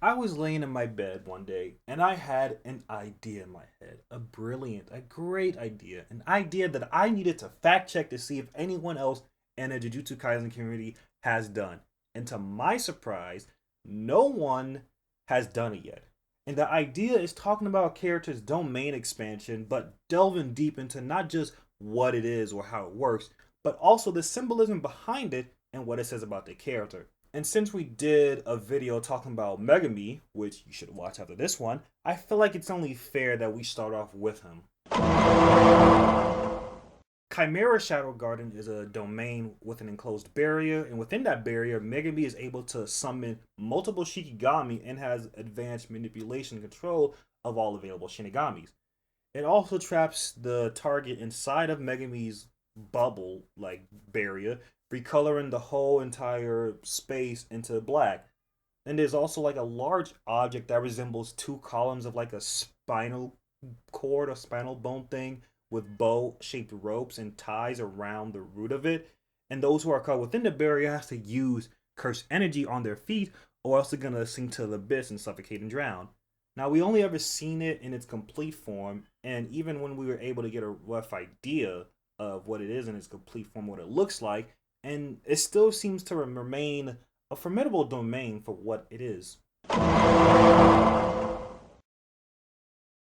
I was laying in my bed one day and I had an idea in my head. A great idea. An idea that I needed to fact check to see if anyone else in the Jujutsu Kaisen community has done. And to my surprise, no one has done it yet. And the idea is talking about a character's domain expansion, but delving deep into not just what it is or how it works, but also the symbolism behind it and what it says about the character. And since we did a video talking about Megami, which you should watch after this one, I feel like it's only fair that we start off with him. Chimera Shadow Garden is a domain with an enclosed barrier, and within that barrier, Megami is able to summon multiple Shikigami and has advanced manipulation control of all available Shinigamis. It also traps the target inside of Megami's bubble, like barrier, recoloring the whole entire space into black. And there's also like a large object that resembles two columns of like a spinal cord or spinal bone thing with bow shaped ropes and ties around the root of it. And those who are caught within the barrier have to use cursed energy on their feet or else they're gonna sink to the abyss and suffocate and drown. Now we only ever seen it in its complete form, and even when we were able to get a rough idea of what it is in its complete form, what it looks like, and it still seems to remain a formidable domain for what it is.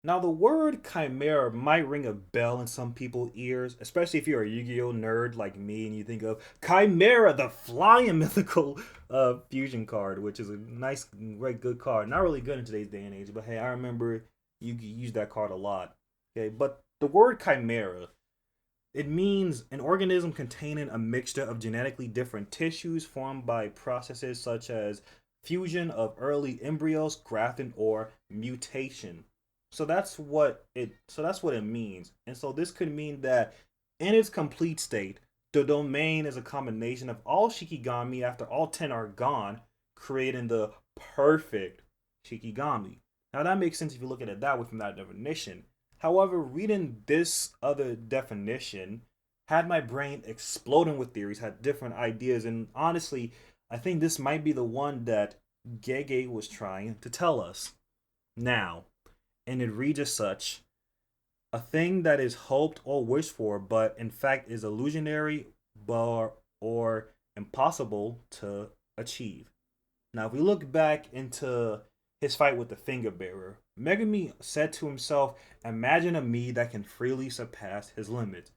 Now, the word chimera might ring a bell in some people's ears, especially if you're a Yu-Gi-Oh nerd like me and you think of Chimera, the flying mythical fusion card, which is a nice, very good card. Not really good in today's day and age, but hey, I remember you used that card a lot. Okay, but the word chimera, it means an organism containing a mixture of genetically different tissues formed by processes such as fusion of early embryos, grafting, or mutation. So that's what it means. And so this could mean that in its complete state, the domain is a combination of all Shikigami after all 10 are gone, creating the perfect Shikigami. Now that makes sense if you look at it that way from that definition. However, reading this other definition had my brain exploding with theories, had different ideas, and honestly, I think this might be the one that Gege was trying to tell us. Now, and it reads as such: a thing that is hoped or wished for, but in fact is illusionary or impossible to achieve. Now, if we look back into his fight with the finger bearer, Megami said to himself, "Imagine a me that can freely surpass his limits."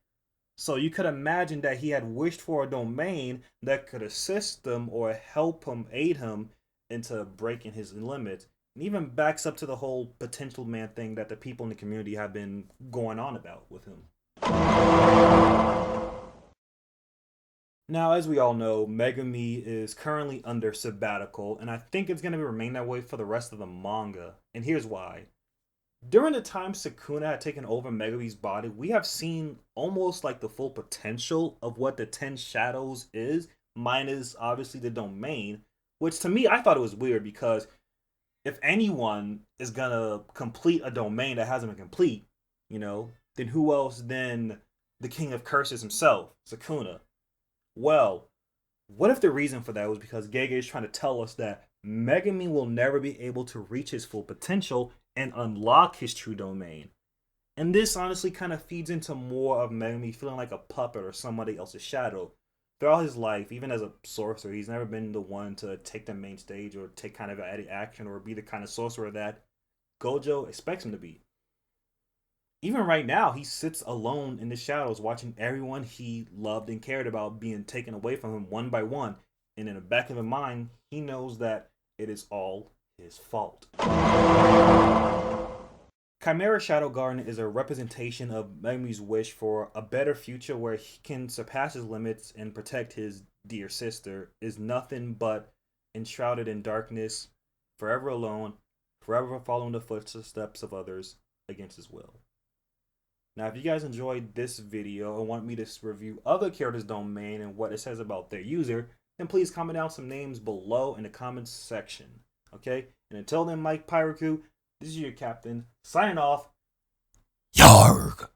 So you could imagine that he had wished for a domain that could assist him or help him, aid him into breaking his limits. And even backs up to the whole potential man thing that the people in the community have been going on about with him. Now, as we all know, Megami is currently under sabbatical, and I think it's going to remain that way for the rest of the manga. And here's why. During the time Sukuna had taken over Megami's body, we have seen almost like the full potential of what the Ten Shadows is, minus obviously the domain, which to me I thought it was weird because if anyone is gonna complete a domain that hasn't been complete, then who else than the King of Curses himself, Sukuna? Well, what if the reason for that was because Gege is trying to tell us that Megami will never be able to reach his full potential and unlock his true domain? And this honestly kind of feeds into more of Megami feeling like a puppet or somebody else's shadow. Throughout his life, even as a sorcerer, he's never been the one to take the main stage or take kind of action or be the kind of sorcerer that Gojo expects him to be. Even right now, he sits alone in the shadows watching everyone he loved and cared about being taken away from him one by one. And in the back of his mind, he knows that it is all his fault. Chimera Shadow Garden is a representation of Megami's wish for a better future where he can surpass his limits and protect his dear sister, is nothing but enshrouded in darkness, forever alone, forever following the footsteps of others against his will. Now, if you guys enjoyed this video and want me to review other characters' domain and what it says about their user, then please comment down some names below in the comments section. Okay? And until then, Mike Pyroku, this is your captain, signing off. Yargh!